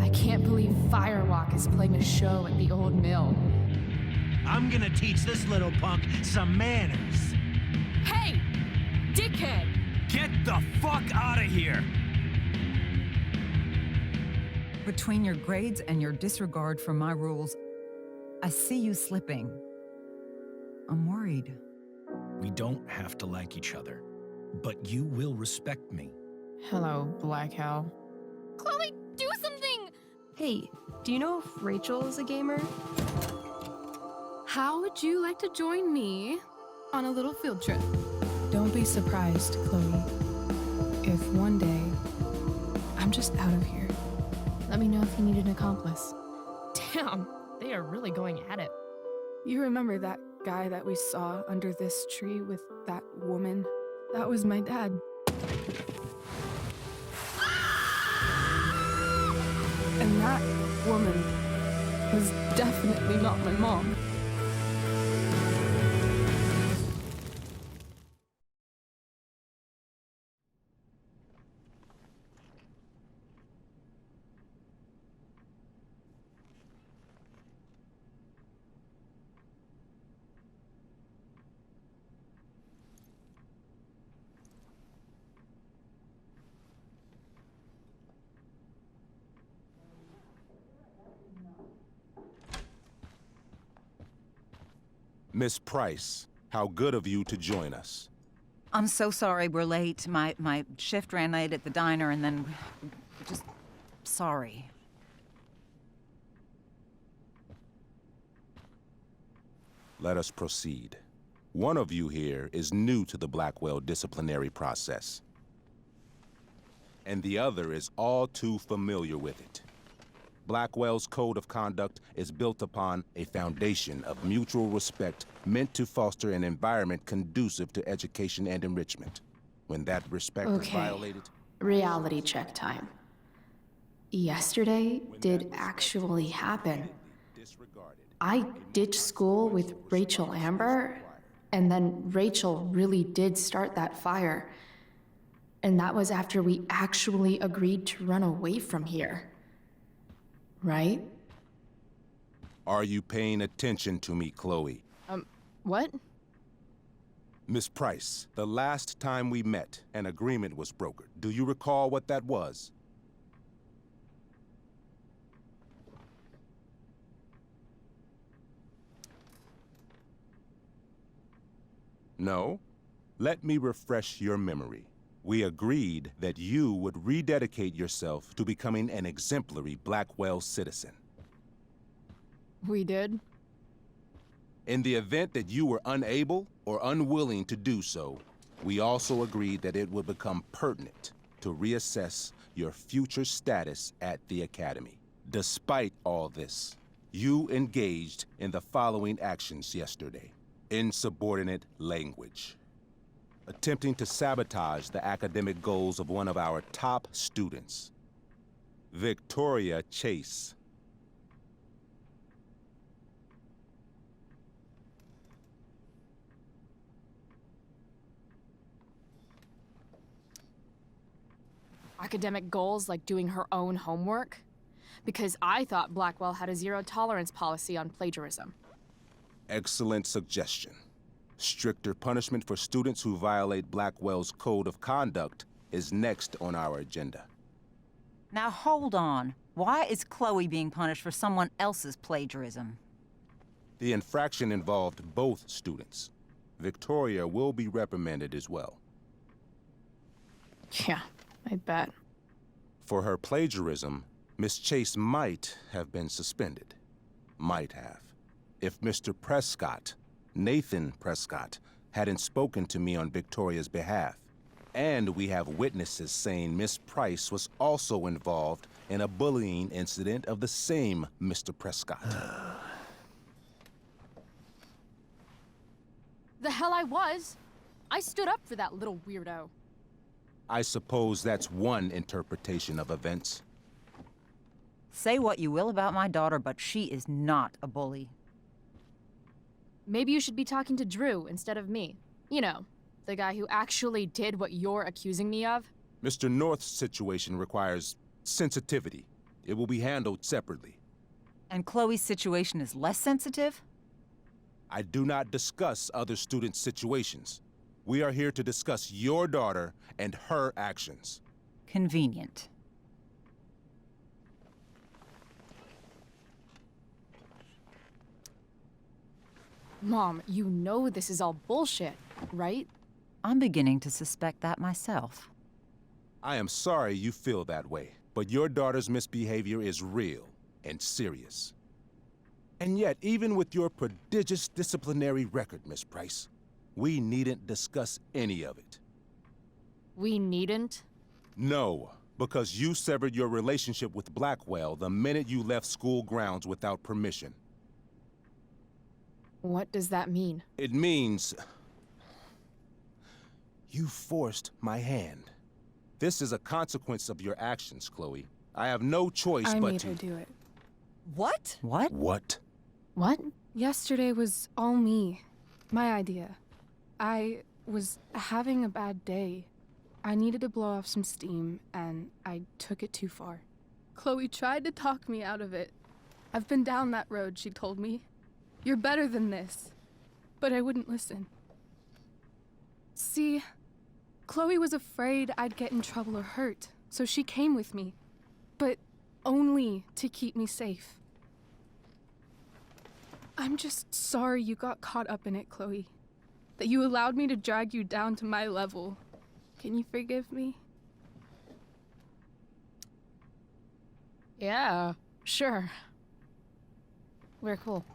I can't believe Firewalk is playing a show at the old mill. I'm gonna teach this little punk some manners. Hey! Dickhead! Get the fuck out of here! Between your grades and your disregard for my rules, I see you slipping. I'm worried. We don't have to like each other, but you will respect me. Hello, Black Hell. Chloe, do something! Hey, do you know if Rachel is a gamer? How would you like to join me on a little field trip? Don't be surprised, Chloe, if one day I'm just out of here. Let me know if you need an accomplice. Damn, they are really going at it. You remember that guy that we saw under this tree with that woman? That was my dad. And that woman was definitely not my mom. Miss Price, how good of you to join us. I'm so sorry we're late. My shift ran late at the diner and then... just... sorry. Let us proceed. One of you here is new to the Blackwell disciplinary process, and the other is all too familiar with it. Blackwell's code of conduct is built upon a foundation of mutual respect meant to foster an environment conducive to education and enrichment. When that respect is violated... Reality check time. Yesterday did actually happen. I ditched school with Rachel Amber, and then Rachel really did start that fire. And that was after we actually agreed to run away from here. Right? Are you paying attention to me, Chloe? What? Miss Price, the last time we met, an agreement was brokered. Do you recall what that was? No? Let me refresh your memory. We agreed that you would rededicate yourself to becoming an exemplary Blackwell citizen. We did? In the event that you were unable or unwilling to do so, we also agreed that it would become pertinent to reassess your future status at the Academy. Despite all this, you engaged in the following actions yesterday. Insubordinate language. Attempting to sabotage the academic goals of one of our top students, Victoria Chase. Academic goals like doing her own homework? Because I thought Blackwell had a zero-tolerance policy on plagiarism. Excellent suggestion. Stricter punishment for students who violate Blackwell's code of conduct is next on our agenda. Now hold on. Why is Chloe being punished for someone else's plagiarism? The infraction involved both students. Victoria will be reprimanded as well. Yeah, I bet. For her plagiarism, Miss Chase might have been suspended. Might have. If Mr. Prescott, Nathan Prescott, hadn't spoken to me on Victoria's behalf. And we have witnesses saying Miss Price was also involved in a bullying incident of the same Mr. Prescott. The hell I was! I stood up for that little weirdo. I suppose that's one interpretation of events. Say what you will about my daughter, but she is not a bully. Maybe you should be talking to Drew instead of me. You know, the guy who actually did what you're accusing me of. Mr. North's situation requires sensitivity. It will be handled separately. And Chloe's situation is less sensitive? I do not discuss other students' situations. We are here to discuss your daughter and her actions. Convenient. Mom, you know this is all bullshit, right? I'm beginning to suspect that myself. I am sorry you feel that way, but your daughter's misbehavior is real and serious. And yet, even with your prodigious disciplinary record, Miss Price, we needn't discuss any of it. We needn't? No, because you severed your relationship with Blackwell the minute you left school grounds without permission. What does that mean? It means you forced my hand. This is a consequence of your actions, Chloe. I have no choice I but made to... her do it. What? What? What? What? Yesterday was all me. My idea. I was having a bad day. I needed to blow off some steam, and I took it too far. Chloe tried to talk me out of it. I've been down that road, she told me. You're better than this. But I wouldn't listen. See, Chloe was afraid I'd get in trouble or hurt, so she came with me. But only to keep me safe. I'm just sorry you got caught up in it, Chloe. That you allowed me to drag you down to my level. Can you forgive me? Yeah, sure. We're cool.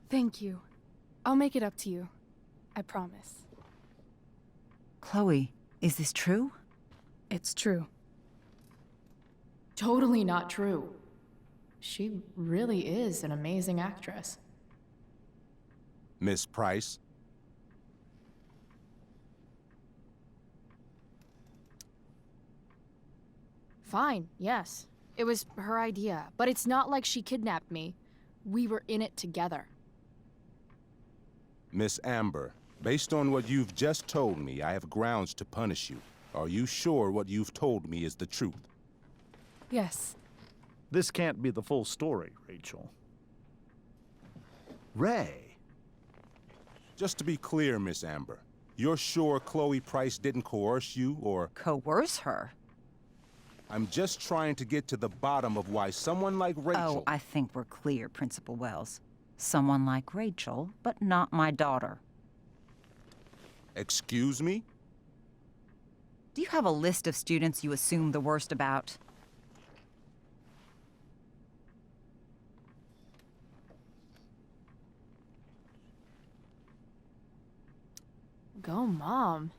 Thank you. I'll make it up to you. I promise. Chloe, is this true? It's true. Totally not true. She really is an amazing actress. Miss Price? Fine, yes. It was her idea, but it's not like she kidnapped me. We were in it together. Miss Amber, based on what you've just told me, I have grounds to punish you. Are you sure what you've told me is the truth? Yes. This can't be the full story, Rachel. Ray. Just to be clear, Miss Amber, you're sure Chloe Price didn't coerce you, or... Coerce her? I'm just trying to get to the bottom of why someone like Rachel... Oh, I think we're clear, Principal Wells. Someone like Rachel, but not my daughter. Excuse me? Do you have a list of students you assume the worst about? Go, Mom.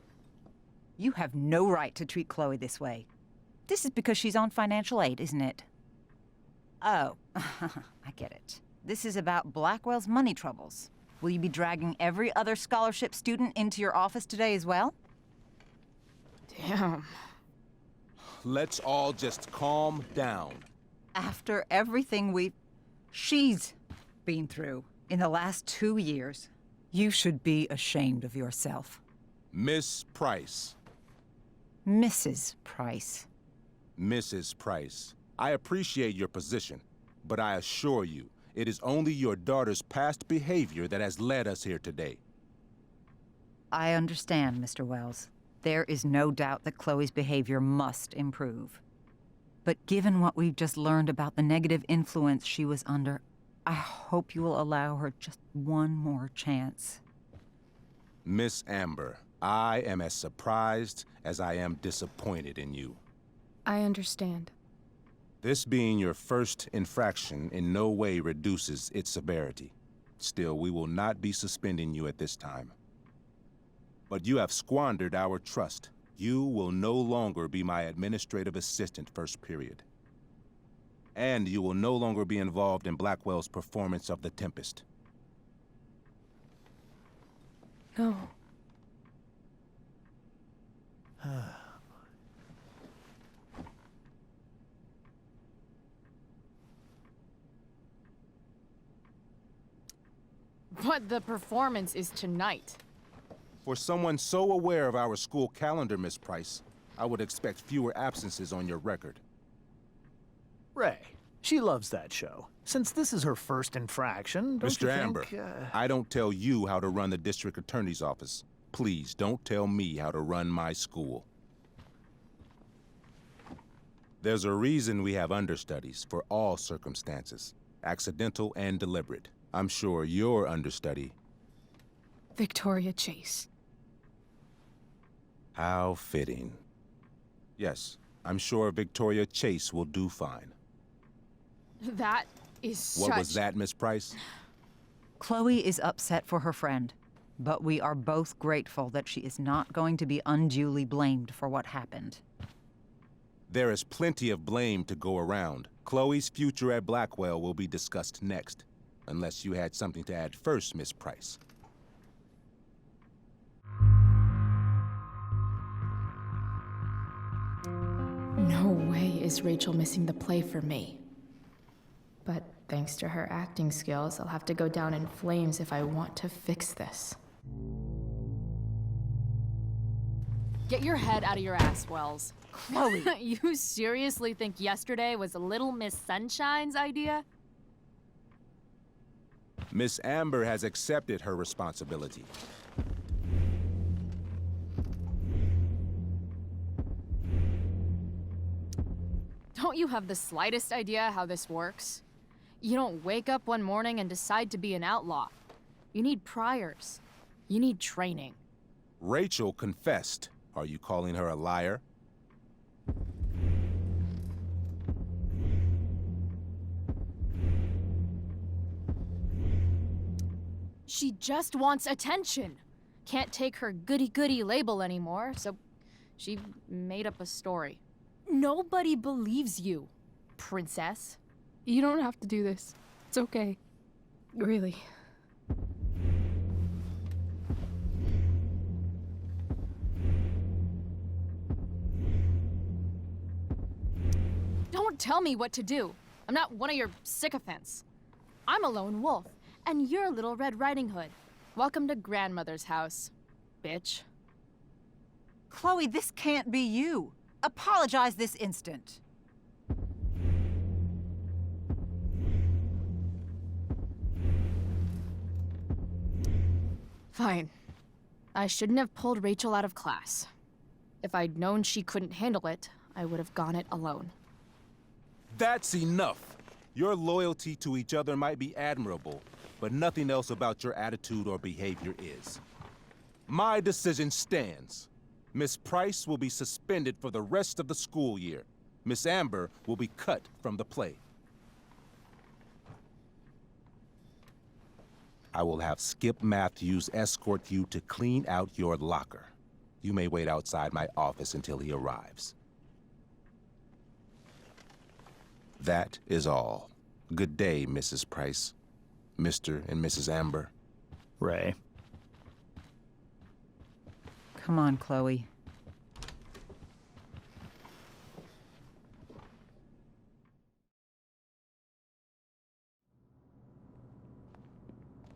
You have no right to treat Chloe this way. This is because she's on financial aid, isn't it? Oh, I get it. This is about Blackwell's money troubles. Will you be dragging every other scholarship student into your office today as well? Damn. Let's all just calm down. After everything she's been through in the last 2 years, you should be ashamed of yourself. Miss Price. Mrs. Price. Mrs. Price, I appreciate your position, but I assure you, it is only your daughter's past behavior that has led us here today. I understand, Mr. Wells. There is no doubt that Chloe's behavior must improve. But given what we've just learned about the negative influence she was under, I hope you will allow her just one more chance. Miss Amber, I am as surprised as I am disappointed in you. I understand. This being your first infraction in no way reduces its severity. Still, we will not be suspending you at this time. But you have squandered our trust. You will no longer be my administrative assistant first period. And you will no longer be involved in Blackwell's performance of The Tempest. No. But the performance is tonight. For someone so aware of our school calendar, Miss Price, I would expect fewer absences on your record. Ray, She loves that show. Since this is her first infraction, don't Mr. you Amber, think, I don't tell you how to run the district attorney's office. Please don't tell me how to run my school. There's a reason we have understudies for all circumstances, accidental and deliberate. I'm sure your understudy. Victoria Chase. How fitting. Yes, I'm sure Victoria Chase will do fine. That is What was that, Miss Price? Chloe is upset for her friend, but we are both grateful that she is not going to be unduly blamed for what happened. There is plenty of blame to go around. Chloe's future at Blackwell will be discussed next. Unless you had something to add first, Miss Price. No way is Rachel missing the play for me. But thanks to her acting skills, I'll have to go down in flames if I want to fix this. Get your head out of your ass, Wells. Chloe! You seriously think yesterday was Little Miss Sunshine's idea? Miss Amber has accepted her responsibility. Don't you have the slightest idea how this works? You don't wake up one morning and decide to be an outlaw. You need priors. You need training. Rachel confessed. Are you calling her a liar? She just wants attention. Can't take her goody-goody label anymore, so she made up a story. Nobody believes you, princess. You don't have to do this. It's okay. Really. Don't tell me what to do. I'm not one of your sycophants. I'm a lone wolf, and you're Little Red Riding Hood. Welcome to grandmother's house, bitch. Chloe, this can't be you. Apologize this instant. Fine. I shouldn't have pulled Rachel out of class. If I'd known she couldn't handle it, I would have gone it alone. That's enough. Your loyalty to each other might be admirable, but nothing else about your attitude or behavior is. My decision stands. Miss Price will be suspended for the rest of the school year. Miss Amber will be cut from the play. I will have Skip Matthews escort you to clean out your locker. You may wait outside my office until he arrives. That is all. Good day, Mrs. Price. Mr. and Mrs. Amber. Ray. Come on, Chloe.